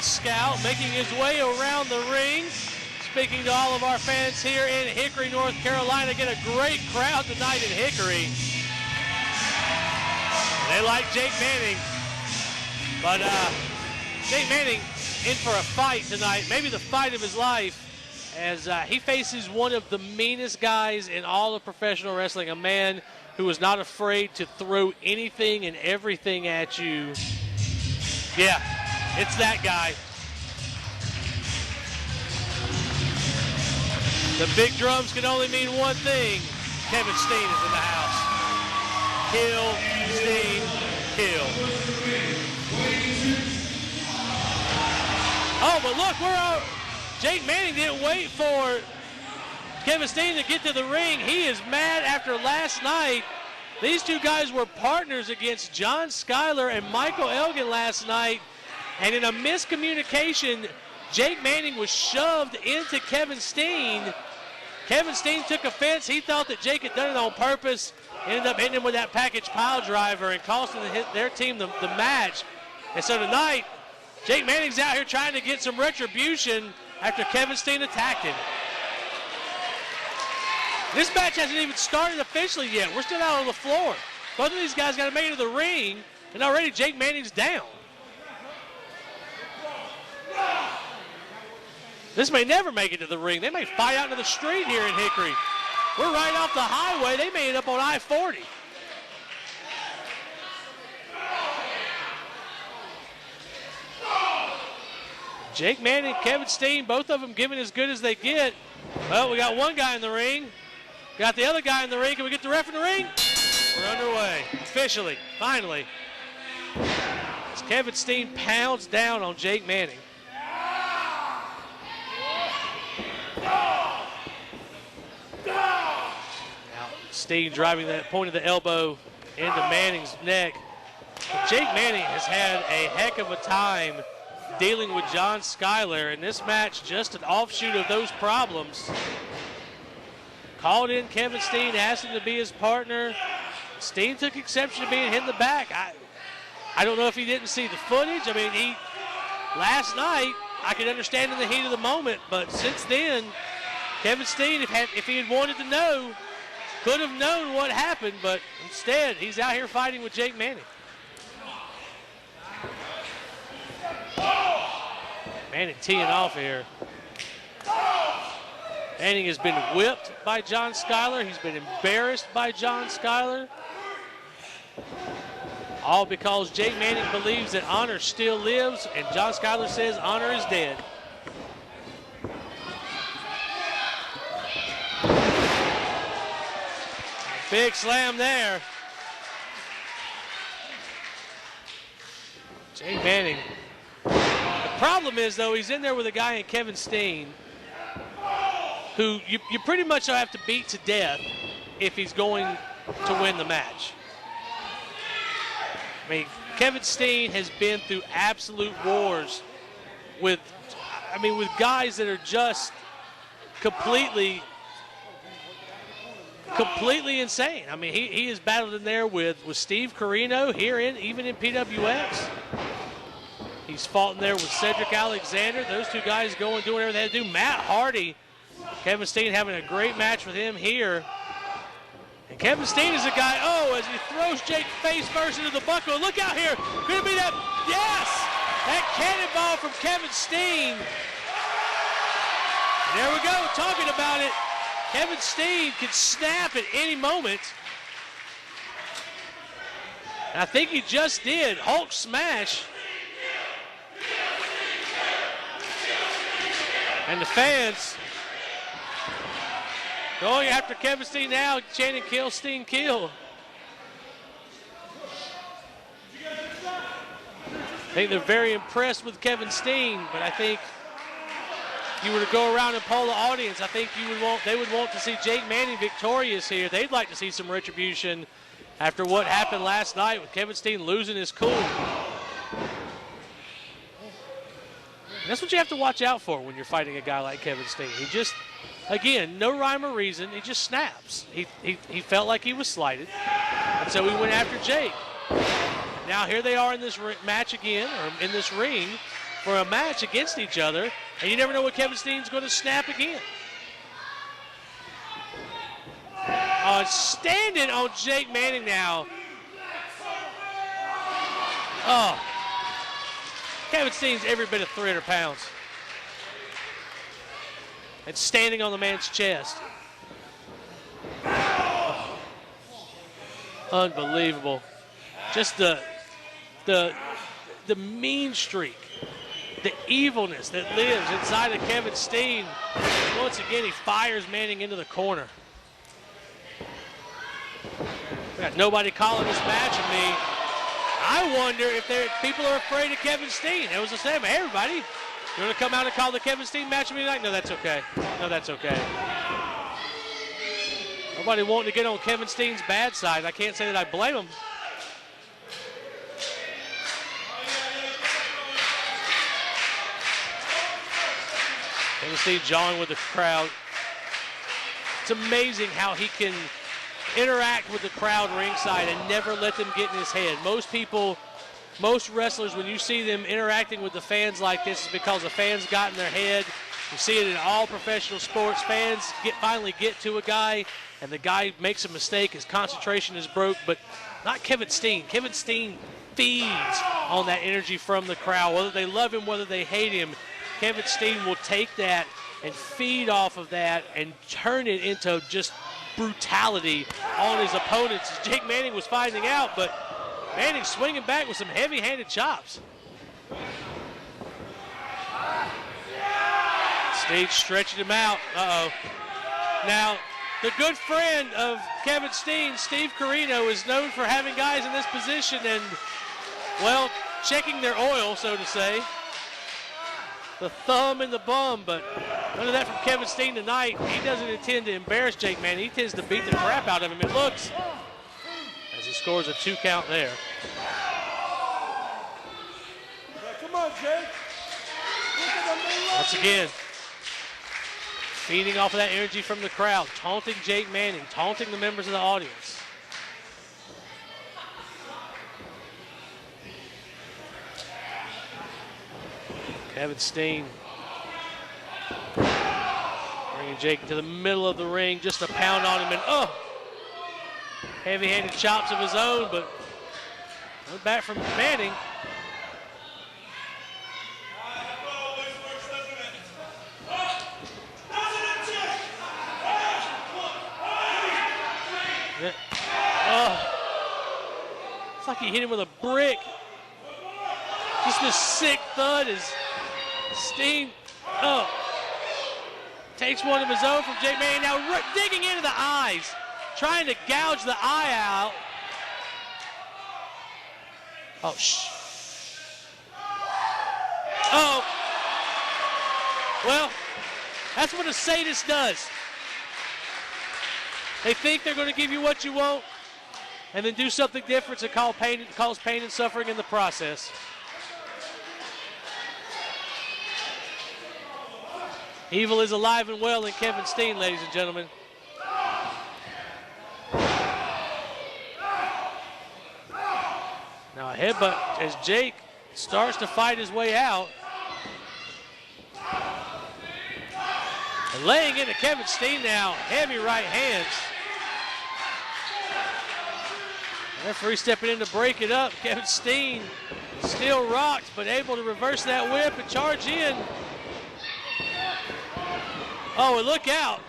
Scout making his way around the ring. Speaking to all of our fans here in Hickory, North Carolina. Get a great crowd tonight in Hickory. They like Jake Manning. But Jake Manning in for a fight tonight, maybe the fight of his life, as he faces one of the meanest guys in all of professional wrestling, a man who is not afraid to throw anything and everything at you. Yeah, it's that guy. The big drums can only mean one thing. Kevin Steen is in the house. Kill, Steen, kill. Oh, but look, Jake Manning didn't wait for Kevin Steen to get to the ring. He is mad after last night. These two guys were partners against John Schuyler and Michael Elgin last night. And in a miscommunication, Jake Manning was shoved into Kevin Steen. Kevin Steen took offense. He thought that Jake had done it on purpose. Ended up hitting him with that package pile driver and costing their team the match. And so tonight, Jake Manning's out here trying to get some retribution after Kevin Steen attacked him. This match hasn't even started officially yet. We're still out on the floor. Both of these guys got to make it to the ring, and already Jake Manning's down. This may never make it to the ring. They may fight out into the street here in Hickory. We're right off the highway. They may end up on I-40. Jake Manning, Kevin Steen, both of them giving as good as they get. Well, we got one guy in the ring. Got the other guy in the ring. Can we get the ref in the ring? We're underway. Officially, finally. As Kevin Steen pounds down on Jake Manning. Now, Steen driving that point of the elbow into Manning's neck. Jake Manning has had a heck of a time dealing with John Schuyler, and this match just an offshoot of those problems. Called in Kevin Steen, asked him to be his partner. Steen took exception to being hit in the back. I don't know if he didn't see the footage. I mean, last night, I could understand in the heat of the moment, but since then, Kevin Steen, if he had wanted to know, could have known what happened, but instead, he's out here fighting with Jake Manning. Manning teeing off here. Manning has been whipped by John Schuyler. He's been embarrassed by John Schuyler. All because Jake Manning believes that honor still lives, and John Schuyler says honor is dead. Big slam there. Jake Manning. The problem is, though, he's in there with a guy named Kevin Steen, who you pretty much have to beat to death if he's going to win the match. I mean, Kevin Steen has been through absolute wars with guys that are just completely insane. I mean, he has battled in there with Steve Carino here even in PWX. He's fought in there with Cedric Alexander. Those two guys doing whatever they had to do. Matt Hardy, Kevin Steen having a great match with him here. And Kevin Steen is a guy, as he throws Jake face first into the buckle. Look out here. Could it be that? Yes! That cannonball from Kevin Steen. And there we go, talking about it. Kevin Steen can snap at any moment. And I think he just did. Hulk smash. And the fans going after Kevin Steen now, chanting kill, Steen, kill. I think they're very impressed with Kevin Steen, but I think if you were to go around and poll the audience, I think they would want to see Jake Manning victorious here. They'd like to see some retribution after what happened last night with Kevin Steen losing his cool. And that's what you have to watch out for when you're fighting a guy like Kevin Steen. He just, again, no rhyme or reason, he just snaps. He felt like he was slighted, and so he went after Jake. Now here they are in this match again, or in this ring. for a match against each other, and you never know when Kevin Steen's going to snap again. Standing on Jake Manning now. Oh, Kevin Steen's every bit of 300 pounds. And standing on the man's chest. Oh, unbelievable. Just the mean streak, the evilness that lives inside of Kevin Steen. Once again, he fires Manning into the corner. We got nobody calling this match of me. I wonder if people are afraid of Kevin Steen. It was the same. Hey, everybody, you want to come out and call the Kevin Steen match of me tonight? No, that's okay. No, that's okay. Nobody wanting to get on Kevin Steen's bad side. I can't say that I blame him. Kevin Steen jawing with the crowd. It's amazing how he can interact with the crowd ringside and never let them get in his head. Most wrestlers, when you see them interacting with the fans like this, is because the fans got in their head. You see it in all professional sports. Fans finally get to a guy, and the guy makes a mistake. His concentration is broke, but not Kevin Steen. Kevin Steen feeds on that energy from the crowd. Whether they love him, whether they hate him, Kevin Steen will take that and feed off of that and turn it into just brutality on his opponents, as Jake Manning was finding out, but Manning swinging back with some heavy-handed chops. Steen stretching him out. Uh-oh. Now, the good friend of Kevin Steen, Steve Carino, is known for having guys in this position and, well, checking their oil, so to say. The thumb and the bum, but none of that from Kevin Steen tonight. He doesn't intend to embarrass Jake Manning. He tends to beat the crap out of him, it looks, as he scores a 2 count there. Come on, Jake. Once again, feeding off of that energy from the crowd, taunting Jake Manning, taunting the members of the audience. Kevin Steen bringing Jake into the middle of the ring just to pound on him, and heavy-handed chops of his own, but no back from Manning. It's like he hit him with a brick. Just this sick thud as Steen takes one of his own from Jake Manning. Now digging into the eyes, trying to gouge the eye out. Well, that's what a sadist does. They think they're going to give you what you want and then do something different to cause pain and suffering in the process. Evil is alive and well in Kevin Steen, ladies and gentlemen. Now a headbutt as Jake starts to fight his way out. And laying into Kevin Steen now, heavy right hands. Referee stepping in to break it up. Kevin Steen still rocked, but able to reverse that whip and charge in. Oh, and look out.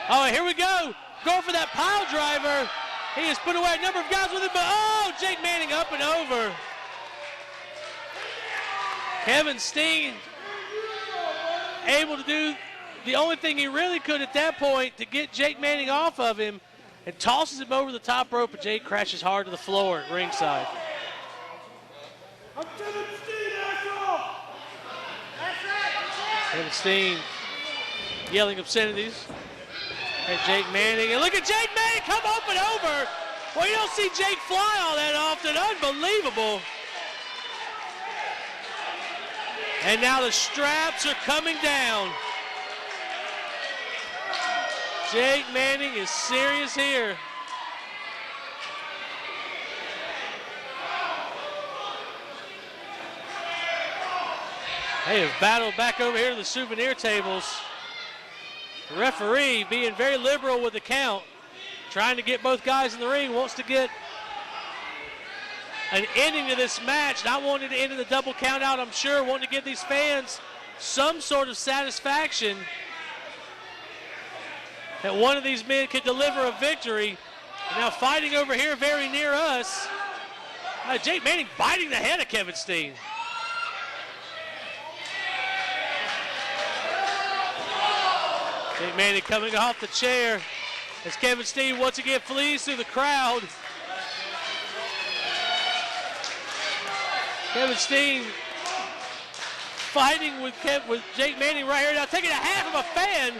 Oh, here we go. Going for that pile driver. He has put away a number of guys with him, but Jake Manning up and over. Kevin Steen able to do the only thing he really could at that point to get Jake Manning off of him, and tosses him over the top rope, and Jake crashes hard to the floor at ringside. Kevin Steen yelling obscenities at Jake Manning. And look at Jake Manning come up and over. Well, you don't see Jake fly all that often. Unbelievable. And now the straps are coming down. Jake Manning is serious here. They have battled back over here to the souvenir tables. The referee being very liberal with the count, trying to get both guys in the ring, wants to get an ending to this match, not wanting to end in the double count out, I'm sure, wanting to give these fans some sort of satisfaction that one of these men could deliver a victory. Now fighting over here very near us, Jake Manning biting the head of Kevin Steen. Jake Manning coming off the chair as Kevin Steen once again flees through the crowd. Kevin Steen fighting with Jake Manning right here now, taking a half of a fan.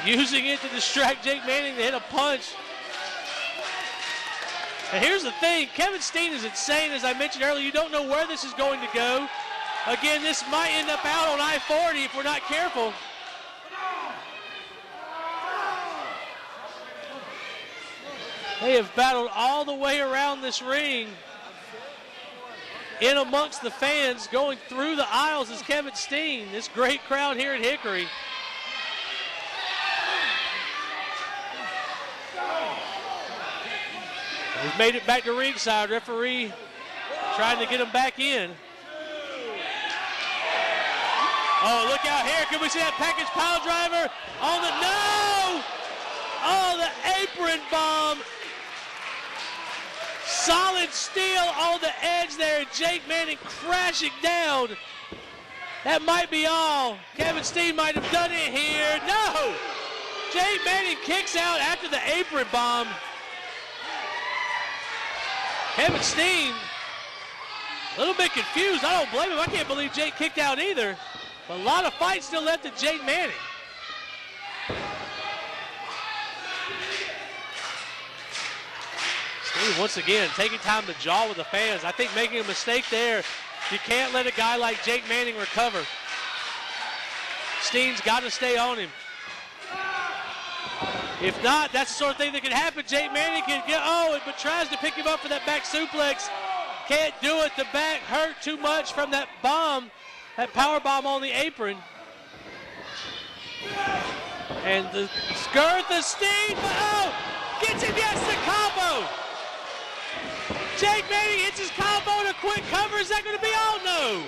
Using it to distract Jake Manning to hit a punch. And here's the thing, Kevin Steen is insane, as I mentioned earlier. You don't know where this is going to go. Again, this might end up out on I-40 if we're not careful. They have battled all the way around this ring, in amongst the fans, going through the aisles is Kevin Steen, this great crowd here at Hickory. He's made it back to ringside. Referee trying to get him back in. Oh, look out here. Can we see that package pile driver on the, no! Oh, the apron bomb. Solid steel on the edge there. Jake Manning crashing down. That might be all. Kevin Steen might have done it here. No! Jake Manning kicks out after the apron bomb. Kevin Steen, a little bit confused. I don't blame him. I can't believe Jake kicked out either. But a lot of fights still left at Jake Manning. Steen once again taking time to jaw with the fans. I think making a mistake there. You can't let a guy like Jake Manning recover. Steen's got to stay on him. If not, that's the sort of thing that can happen. Jake Manning can get, but tries to pick him up for that back suplex. Can't do it. The back hurt too much from that bomb, that power bomb on the apron. And the skirt, the Steen, gets him, yes, the combo. Jake Manning hits his combo and a quick cover. Is that going to be all? No.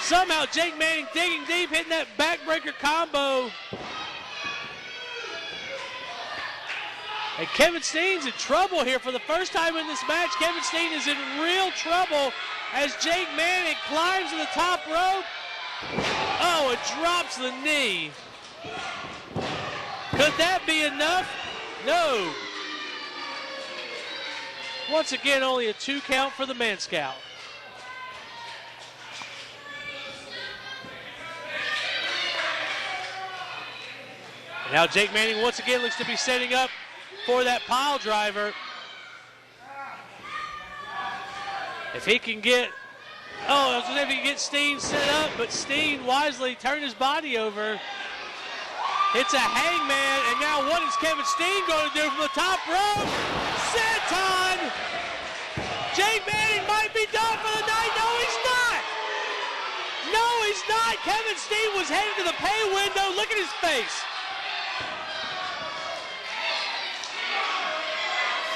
Somehow Jake Manning digging deep, hitting that backbreaker combo. And Kevin Steen's in trouble here for the first time in this match. Kevin Steen is in real trouble as Jake Manning climbs to the top rope. Oh, it drops the knee. Could that be enough? No. Once again, only a 2 count for the Man Scout. Now Jake Manning once again looks to be setting up for that pile driver. If he can get, if he can get Steen set up, but Steen wisely turned his body over. Hits a hangman, and now what is Kevin Steen going to do from the top rope? Senton! Jake Manning might be done for the night. No, he's not! No, he's not! Kevin Steen was headed to the pay window. Look at his face.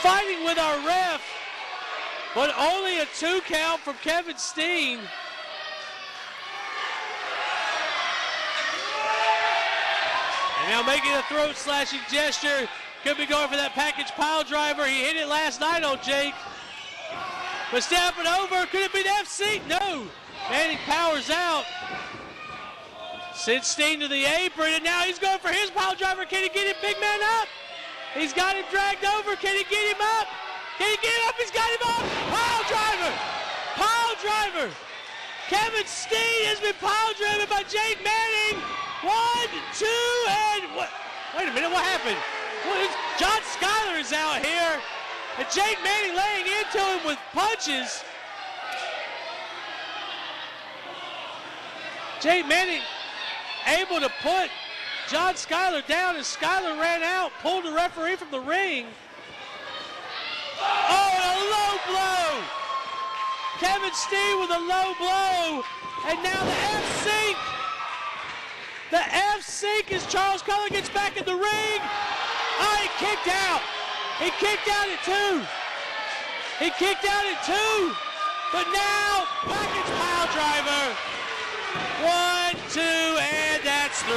Fighting with our ref, but only a 2 count from Kevin Steen. And now making a throat slashing gesture. Could be going for that package pile driver. He hit it last night on Jake. But stepping over, could it be the FC? No. Manning powers out. Sends Steen to the apron, and now he's going for his pile driver. Can he get him, big man, up? He's got him dragged over. Can he get him up? Can he get him up? He's got him up. Pile driver. Pile driver. Kevin Steen has been pile driven by Jake Manning. 1, 2, and what? Wait a minute, what happened? John Schuyler is out here. And Jake Manning laying into him with punches. Jake Manning able to put John Schuyler down as Schuyler ran out, pulled the referee from the ring. Oh, Kevin Steen with a low blow. And now the F-Sync. The F-Sync as Charles Cullen gets back in the ring. Oh, he kicked out. He kicked out at 2. He kicked out at 2. But now, package pile driver. 1, 2, and that's 3.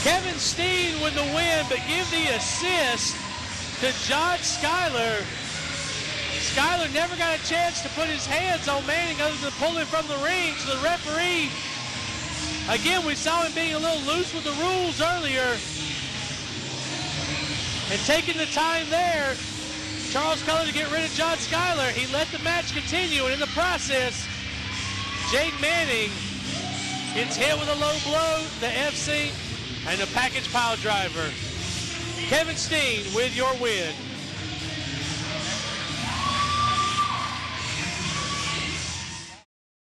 Kevin Steen with the win, but give the assist to John Schuyler. Schuyler never got a chance to put his hands on Manning other than pull him from the ring. So the referee, again, we saw him being a little loose with the rules earlier. And taking the time there, Charles Cullen to get rid of John Schuyler. He let the match continue, and in the process, Jake Manning gets hit with a low blow, the F-Sync, and the package pile driver. Kevin Steen with your win.